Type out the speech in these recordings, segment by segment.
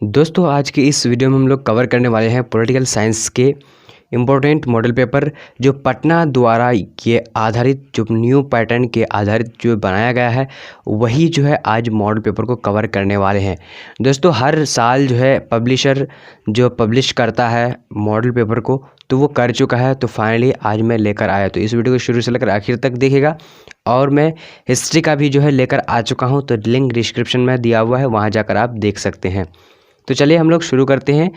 दोस्तों आज की इस वीडियो में हम लोग कवर करने वाले हैं पॉलिटिकल साइंस के इम्पोर्टेंट मॉडल पेपर जो पटना द्वारा ये आधारित जो न्यू पैटर्न के आधारित जो बनाया गया है वही जो है आज मॉडल पेपर को कवर करने वाले हैं। दोस्तों हर साल जो है पब्लिशर जो पब्लिश करता है मॉडल पेपर को तो वो कर चुका है, तो फाइनली आज मैं लेकर आया। तो इस वीडियो को शुरू से लेकर आखिर तक देखिएगा। और मैं हिस्ट्री का भी जो है लेकर आ चुका हूँ, तो लिंक डिस्क्रिप्शन में दिया हुआ है, वहाँ जाकर आप देख सकते हैं। तो चलिए हम लोग शुरू करते हैं।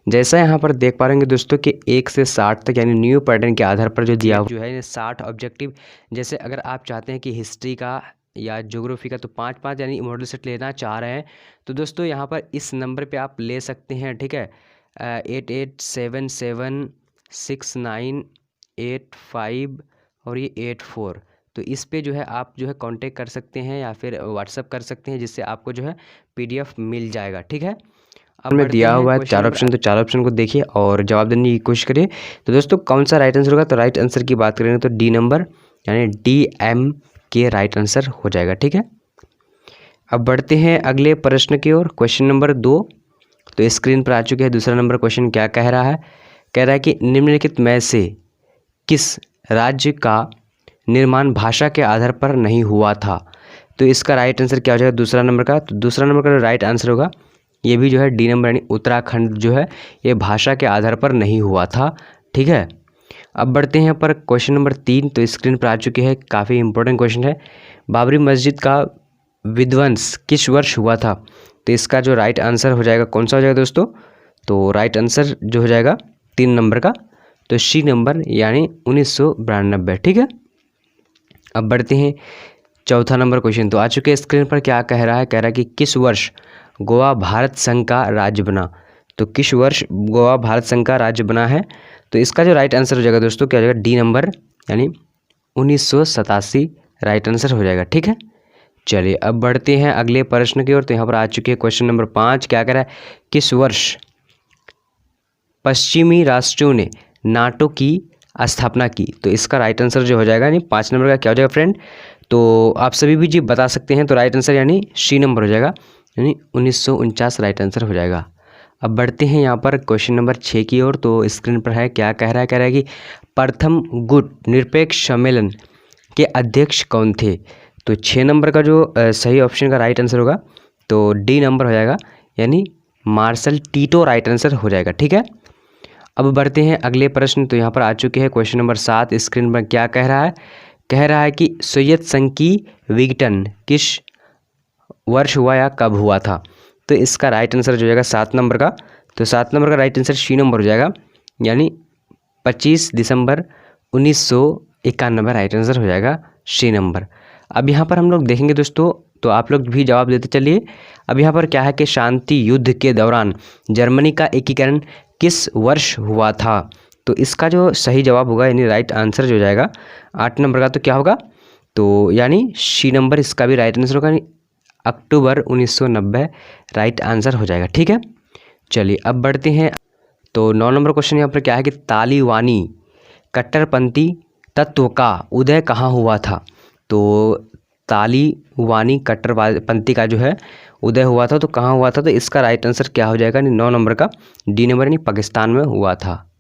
जैसा यहाँ पर देख पा रहे हैं दोस्तों कि 1 से 60 तक यानी न्यू पैटर्न के आधार पर जो दिया हुआ जो है 60 ऑब्जेक्टिव। जैसे अगर आप चाहते हैं कि हिस्ट्री का या ज्योग्राफी का तो 5-5 यानी मॉडल सेट लेना चाह रहे हैं तो दोस्तों यहाँ पर इस नंबर पे आप ले सकते हैं, ठीक है। 88776985 और ये 84। तो इस पे जो है आप जो है कांटेक्ट कर सकते हैं या फिर व्हाट्सअप कर सकते हैं, जिससे आपको जो है PDF मिल जाएगा, ठीक है। अब में दिया हुआ है 4 ऑप्शन, तो 4 ऑप्शन को देखिए और जवाब देने की कोशिश करिए। तो दोस्तों कौन सा राइट आंसर होगा, तो राइट आंसर की बात करेंगे तो डी नंबर यानी DM के राइट आंसर हो जाएगा, ठीक है। अब बढ़ते हैं अगले प्रश्न की ओर। क्वेश्चन नंबर 2 तो स्क्रीन पर आ चुके हैं। दूसरा नंबर क्वेश्चन क्या कह रहा है, कह रहा है कि निम्नलिखित में से किस राज्य का निर्माण भाषा के आधार पर नहीं हुआ था। तो इसका राइट आंसर क्या हो जाएगा दूसरा नंबर का, तो दूसरा नंबर का राइट आंसर होगा ये भी जो है डी नंबर यानी उत्तराखंड जो है ये भाषा के आधार पर नहीं हुआ था, ठीक है। अब बढ़ते हैं यहाँ पर क्वेश्चन नंबर 3 तो स्क्रीन पर आ चुके हैं। काफ़ी इंपॉर्टेंट क्वेश्चन है। बाबरी मस्जिद का विध्वंस किस वर्ष हुआ था। तो इसका जो राइट आंसर हो जाएगा कौन सा हो जाएगा दोस्तों, तो राइट आंसर जो हो जाएगा 3 नंबर का, तो सी नंबर यानी 1992, ठीक है। अब बढ़ते हैं चौथा नंबर क्वेश्चन तो आ चुके हैं स्क्रीन पर। क्या कह रहा है, कह रहा है कि किस वर्ष गोवा भारत संघ का राज्य बना। तो किस वर्ष गोवा भारत संघ का राज्य बना है, तो इसका जो राइट आंसर हो जाएगा दोस्तों क्या हो जाएगा डी नंबर यानी 1987 राइट आंसर हो जाएगा, ठीक है। चलिए अब बढ़ते हैं अगले प्रश्न की ओर। तो यहाँ पर आ चुके हैं क्वेश्चन नंबर 5। क्या कह रहा है, किस वर्ष पश्चिमी राष्ट्रों ने नाटो की स्थापना की। तो इसका राइट आंसर जो हो जाएगा यानी 5 नंबर का क्या हो जाएगा फ्रेंड, तो आप सभी भी जी बता सकते हैं। तो राइट आंसर यानी सी नंबर हो जाएगा यानी 1949 राइट आंसर हो जाएगा। अब बढ़ते हैं यहाँ पर क्वेश्चन नंबर 6 की ओर। तो स्क्रीन पर है क्या कह रहा है, कह रहा है कि प्रथम गुट निरपेक्ष सम्मेलन के अध्यक्ष कौन थे। तो 6 नंबर का जो सही ऑप्शन का राइट आंसर होगा तो डी नंबर हो जाएगा यानी मार्शल टीटो राइट आंसर हो जाएगा, ठीक है। अब बढ़ते हैं अगले प्रश्न। तो यहाँ पर आ चुके हैं क्वेश्चन नंबर 7। स्क्रीन पर क्या कह रहा है, कह रहा है कि सोवियत संघ की विघटन किस वर्ष हुआ या कब हुआ था। तो इसका राइट आंसर जो जाएगा 7 नंबर का, तो 7 नंबर का राइट आंसर सी नंबर हो जाएगा यानी 25 दिसंबर 1991 राइट आंसर हो जाएगा सी नंबर। अब यहाँ पर हम लोग देखेंगे दोस्तों, तो आप लोग भी जवाब देते चलिए। अब यहाँ पर क्या है कि शांति युद्ध के दौरान जर्मनी का एकीकरण किस वर्ष हुआ था। तो इसका जो सही जवाब होगा यानी राइट आंसर जो हो जाएगा 8 नंबर का, तो क्या होगा, तो यानी सी नंबर इसका भी राइट आंसर होगा यानी अक्टूबर 1990 राइट आंसर हो जाएगा, ठीक है। चलिए अब बढ़ते हैं। तो 9 नंबर क्वेश्चन यहाँ पर क्या है कि तालिबानी कट्टरपंथी तत्व का उदय कहाँ हुआ था। तो तालिबानी कट्टरपंथी का जो है उदय हुआ था तो कहाँ हुआ था, तो इसका राइट आंसर क्या हो जाएगा 9 नंबर का डी नंबर यानी पाकिस्तान में हुआ था।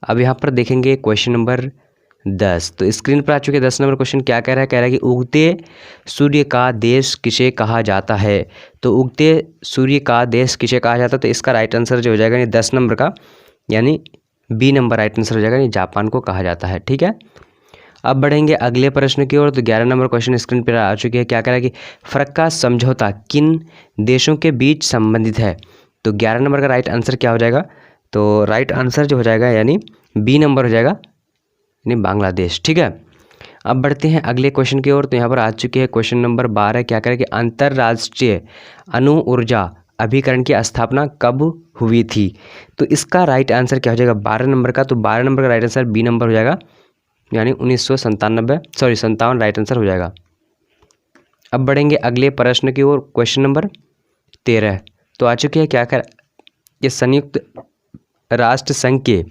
अब यहाँ पर देखेंगे क्वेश्चन नंबर 10। तो स्क्रीन पर आ चुके 10 नंबर क्वेश्चन क्या कह रहा है, कह रहा है कि उगते सूर्य का देश किसे कहा जाता है। तो उगते सूर्य का देश किसे कहा जाता है, तो इसका राइट आंसर जो हो जाएगा यानी 10 नंबर का यानी बी नंबर राइट आंसर हो जाएगा यानी जापान को कहा जाता है, ठीक है। अब बढ़ेंगे अगले प्रश्न की ओर। तो 11 नंबर क्वेश्चन स्क्रीन पर आ चुके हैं। क्या कह रहा है कि फरक्का समझौता किन देशों के बीच संबंधित है। तो 11 नंबर का राइट आंसर क्या हो जाएगा, तो राइट आंसर जो हो जाएगा यानी बी नंबर हो जाएगा यानी बांग्लादेश, ठीक है। अब बढ़ते हैं अगले क्वेश्चन की ओर। तो यहाँ पर आ चुके हैं क्वेश्चन नंबर 12। क्या करें कि अंतर्राष्ट्रीय अणु ऊर्जा अभिकरण की स्थापना कब हुई थी। तो इसका राइट आंसर क्या हो जाएगा 12 नंबर का, तो 12 नंबर का राइट आंसर बी नंबर हो जाएगा यानी 57 राइट आंसर हो जाएगा। अब बढ़ेंगे अगले प्रश्न की ओर। क्वेश्चन नंबर 13 तो आ चुके हैं। क्या कर ये संयुक्त राष्ट्र संघ के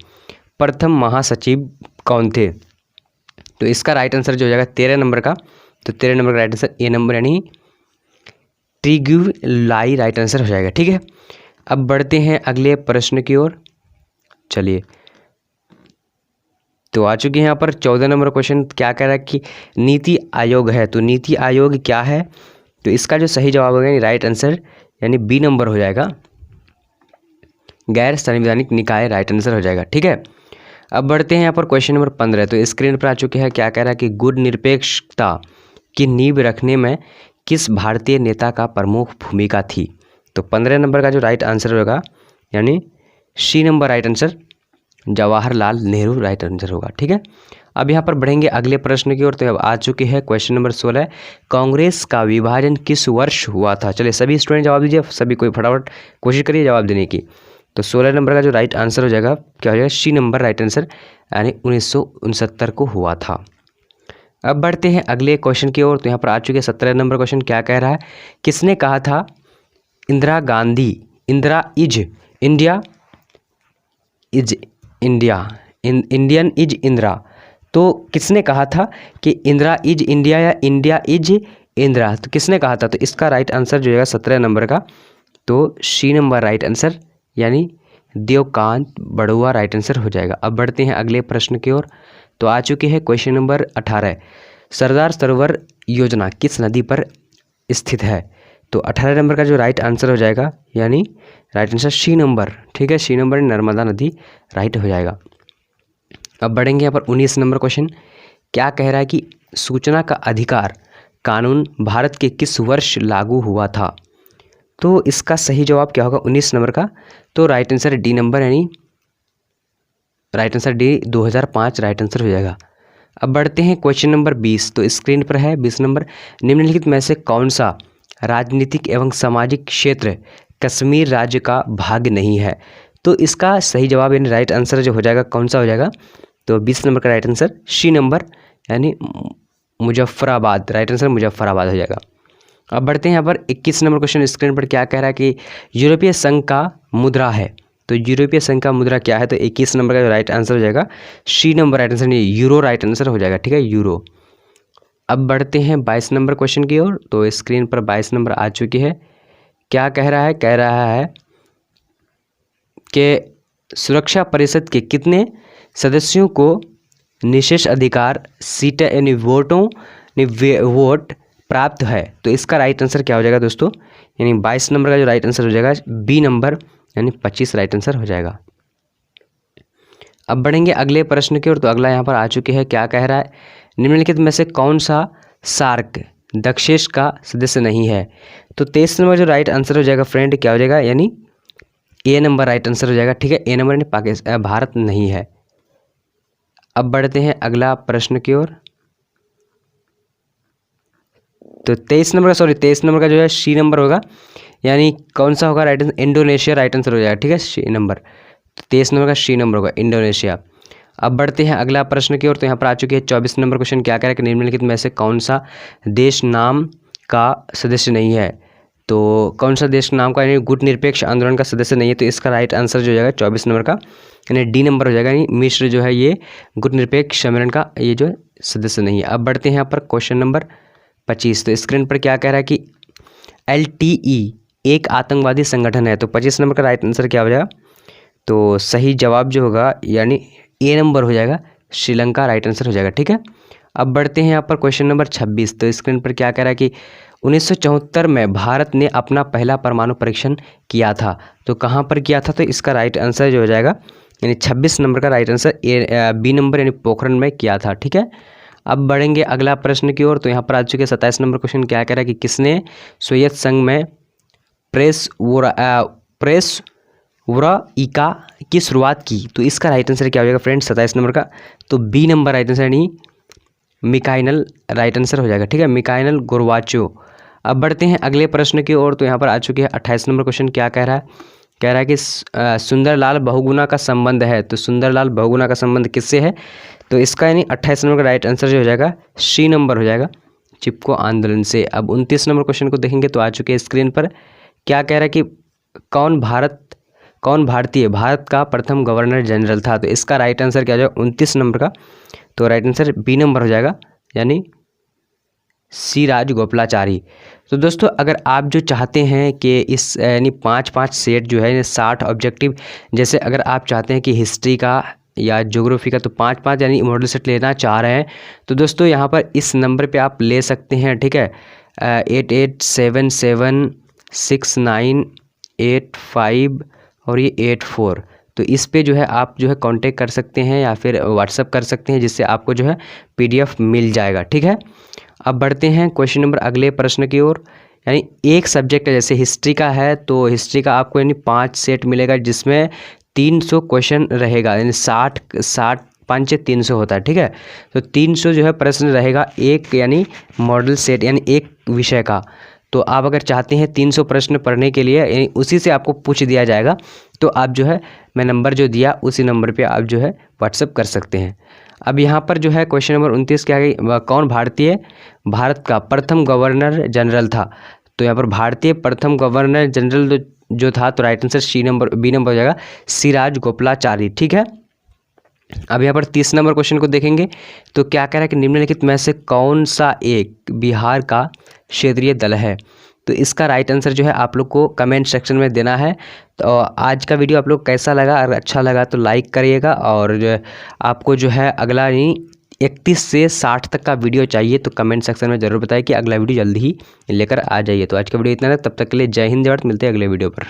प्रथम महासचिव कौन थे। तो इसका राइट आंसर जो हो जाएगा 13 नंबर का, तो 13 नंबर का राइट आंसर ए नंबर यानी ट्रिग्यू लाई राइट आंसर हो जाएगा, ठीक है। अब बढ़ते हैं अगले प्रश्न की ओर। चलिए, तो आ चुके हैं यहाँ पर 14 नंबर क्वेश्चन। क्या कह रहा है कि नीति आयोग है, तो नीति आयोग क्या है? तो इसका जो सही जवाब होगा राइट आंसर यानी बी नंबर हो जाएगा, गैर संवैधानिक निकाय, राइट आंसर हो जाएगा। ठीक है, अब बढ़ते हैं यहाँ पर क्वेश्चन नंबर 15। तो स्क्रीन पर आ चुके हैं। क्या कह रहा है कि गुण निरपेक्षता की नींव रखने में किस भारतीय नेता का प्रमुख भूमिका थी? तो 15 नंबर का जो राइट आंसर होगा यानी C number right answer, Jawaharlal Nehru right answer होगा। ठीक है, अब यहाँ पर बढ़ेंगे अगले प्रश्न की ओर। तो अब आ चुके हैं क्वेश्चन नंबर 16। कांग्रेस का विभाजन किस वर्ष हुआ था? चलिए सभी स्टूडेंट जवाब दीजिए, सभी कोई फटाफट कोशिश करिए जवाब देने की। तो 16 नंबर का जो राइट आंसर हो जाएगा क्या हो जाएगा? सी नंबर राइट आंसर यानी 1969 को हुआ था। अब बढ़ते हैं अगले क्वेश्चन की ओर। तो यहाँ पर आ चुके हैं 17 नंबर क्वेश्चन। क्या कह रहा है? किसने कहा था Indira is India Indian is Indira? तो किसने कहा था कि इंदिरा इज इंडिया या इंडिया इज इंदिरा? तो किसने कहा था? तो इसका राइट आंसर जो है 17 नंबर का, तो सी नंबर राइट आंसर यानी देवकांत बड़ुआ राइट आंसर हो जाएगा। अब बढ़ते हैं अगले प्रश्न की ओर। तो आ चुके हैं क्वेश्चन नंबर 18। सरदार सरोवर योजना किस नदी पर स्थित है? तो 18 नंबर का जो राइट आंसर हो जाएगा यानी राइट आंसर सी नंबर। ठीक है, सी नंबर नर्मदा नदी राइट हो जाएगा। अब बढ़ेंगे यहाँ पर 19 नंबर क्वेश्चन। क्या कह रहा है कि सूचना का अधिकार कानून भारत के किस वर्ष लागू हुआ था? तो इसका सही जवाब क्या होगा 19 नंबर का? तो राइट आंसर डी नंबर यानी right answer D 2005 right answer हो जाएगा। अब बढ़ते हैं क्वेश्चन नंबर 20। तो स्क्रीन पर है 20 नंबर। निम्नलिखित में से कौन सा राजनीतिक एवं सामाजिक क्षेत्र कश्मीर राज्य का भाग नहीं है? तो इसका सही जवाब यानी राइट आंसर जो हो जाएगा कौन सा हो जाएगा? तो 20 नंबर का राइट आंसर सी नंबर यानी मुजफ्फराबाद, राइट आंसर मुजफ्फराबाद हो जाएगा। अब बढ़ते हैं यहाँ पर 21 नंबर क्वेश्चन। स्क्रीन पर क्या कह रहा है कि यूरोपीय संघ का मुद्रा है? तो यूरोपीय संघ का मुद्रा क्या है? तो 21 नंबर का जो राइट आंसर हो जाएगा सी नंबर राइट आंसर नहीं, यूरो राइट आंसर हो जाएगा। ठीक है, यूरो। अब बढ़ते हैं 22 नंबर क्वेश्चन की ओर। तो स्क्रीन पर 22 नंबर आ चुकी है। क्या कह रहा है? कह रहा है कि सुरक्षा परिषद के कितने सदस्यों को निशेष अधिकार सीटें यानी वोट प्राप्त है? तो इसका राइट आंसर क्या हो जाएगा दोस्तों? यानी 22 नंबर का जो राइट आंसर हो जाएगा बी नंबर यानी 25 राइट आंसर हो जाएगा। अब बढ़ेंगे अगले प्रश्न की ओर। तो अगला यहाँ पर आ चुके हैं। क्या कह रहा है? निम्नलिखित में से कौन सा सार्क दक्षेश का सदस्य नहीं है? तो 23 नंबर जो राइट आंसर हो जाएगा फ्रेंड क्या हो जाएगा? यानी ए नंबर राइट आंसर हो जाएगा। ठीक है, ए नंबर यानी पाकिस्तान, भारत नहीं है। अब बढ़ते हैं अगला प्रश्न की ओर। तो 23 नंबर का जो है सी नंबर होगा यानी कौन सा होगा right answer? Indonesia right answer हो जाएगा। ठीक है, सी नंबर। तो 23 नंबर का सी नंबर होगा इंडोनेशिया। अब बढ़ते हैं अगला प्रश्न की ओर। तो यहाँ पर आ चुकी है 24 नंबर क्वेश्चन। क्या कह रहा है कि निम्नलिखित में से कौन सा देश नाम का सदस्य नहीं है? तो कौन सा देश नाम का यानी गुट निरपेक्ष आंदोलन का सदस्य नहीं है? तो इसका राइट आंसर जो हो जाएगा 24 नंबर का यानी डी नंबर हो जाएगा। यानी मिस्र जो है ये गुट निरपेक्ष सम्मेलन का ये जो सदस्य नहीं है। अब बढ़ते हैं यहाँ पर क्वेश्चन नंबर 25। तो स्क्रीन पर क्या कह रहा है कि LTE एक आतंकवादी संगठन है? तो 25 नंबर का राइट आंसर क्या हो जाएगा? तो सही जवाब जो होगा यानी ए नंबर हो जाएगा, श्रीलंका राइट आंसर हो जाएगा। ठीक है, अब बढ़ते हैं यहाँ पर क्वेश्चन नंबर 26। तो स्क्रीन पर क्या कह रहा है कि 1974 में भारत ने अपना पहला परमाणु परीक्षण किया था? तो कहाँ पर किया था? तो इसका राइट आंसर जो हो जाएगा यानी 26 नंबर का राइट आंसर बी नंबर यानी पोखरण में किया था। ठीक है, अब बढ़ेंगे अगला प्रश्न की ओर। तो यहाँ पर आ चुके 27 नंबर क्वेश्चन। क्या कह रहा है कि किसने सोवियत संघ में प्रेस वोराइका की शुरुआत की? तो इसका राइट आंसर क्या हो जाएगा फ्रेंड 27 नंबर का? तो बी नंबर राइट आंसर यानी मिखाइल राइट आंसर हो जाएगा। ठीक है, मिखाइल गोर्बाचोव। अब बढ़ते हैं अगले प्रश्न की ओर। तो यहाँ पर आ चुके हैं 28 नंबर क्वेश्चन। क्या कह रहा है? कह रहा है कि सुंदरलाल बहुगुणा का संबंध है? तो सुंदरलाल बहुगुणा का संबंध किससे है? तो इसका यानी 28 नंबर का राइट आंसर जो हो जाएगा सी नंबर हो जाएगा, चिपको आंदोलन से। अब 29 नंबर क्वेश्चन को देखेंगे तो आ चुके हैं स्क्रीन पर। क्या कह रहा है कि कौन भारत का प्रथम गवर्नर जनरल था? तो इसका राइट आंसर क्या हो जाएगा 29 नंबर का? तो राइट आंसर बी नंबर हो जाएगा यानी सी राजगोपालाचारी। तो दोस्तों अगर आप जो चाहते हैं कि इस यानी 5-5 सेट जो है 60 ऑब्जेक्टिव, जैसे अगर आप चाहते हैं कि हिस्ट्री का या ज्योग्राफी का तो 5-5 यानी मॉडल सेट लेना चाह रहे हैं तो दोस्तों यहाँ पर इस नंबर पे आप ले सकते हैं, ठीक है। 88776985 और ये 84, तो इस पे जो है आप जो है कांटेक्ट कर सकते हैं या फिर व्हाट्सअप कर सकते हैं, जिससे आपको जो है PDF मिल जाएगा, ठीक है। अब बढ़ते हैं क्वेश्चन नंबर अगले प्रश्न की ओर। यानी एक सब्जेक्ट है, जैसे हिस्ट्री का है तो हिस्ट्री का आपको यानी 5 सेट मिलेगा जिसमें 300 क्वेश्चन रहेगा, यानी 60 5 300 होता है, ठीक है। तो 300 जो है प्रश्न रहेगा एक यानी मॉडल सेट यानी एक विषय का। तो आप अगर चाहते हैं 300 प्रश्न पढ़ने के लिए यानी उसी से आपको पूछ दिया जाएगा, तो आप जो है मैं नंबर जो दिया उसी नंबर पे आप जो है व्हाट्सअप कर सकते हैं। अब यहाँ पर जो है क्वेश्चन नंबर 29 क्या है, कौन भारत का प्रथम गवर्नर जनरल था। तो यहाँ पर भारतीय प्रथम गवर्नर जनरल जो था, तो राइट आंसर बी नंबर हो जाएगा, सिराज गोपालाचारी, ठीक है। अब यहाँ पर 30 नंबर क्वेश्चन को देखेंगे तो क्या कह रहा है कि निम्नलिखित में से कौन सा एक बिहार का क्षेत्रीय दल है। तो इसका राइट आंसर जो है आप लोग को कमेंट सेक्शन में देना है। तो आज का वीडियो आप लोग कैसा लगा, अगर अच्छा लगा तो लाइक करिएगा, और जो है आपको जो है अगला 31 से 60 तक का वीडियो चाहिए तो कमेंट सेक्शन में ज़रूर बताइए कि अगला वीडियो जल्दी ही लेकर आ जाइए। तो आज का वीडियो इतना है, तब तक के लिए जय हिंद जय भारत, मिलते हैं अगले वीडियो पर।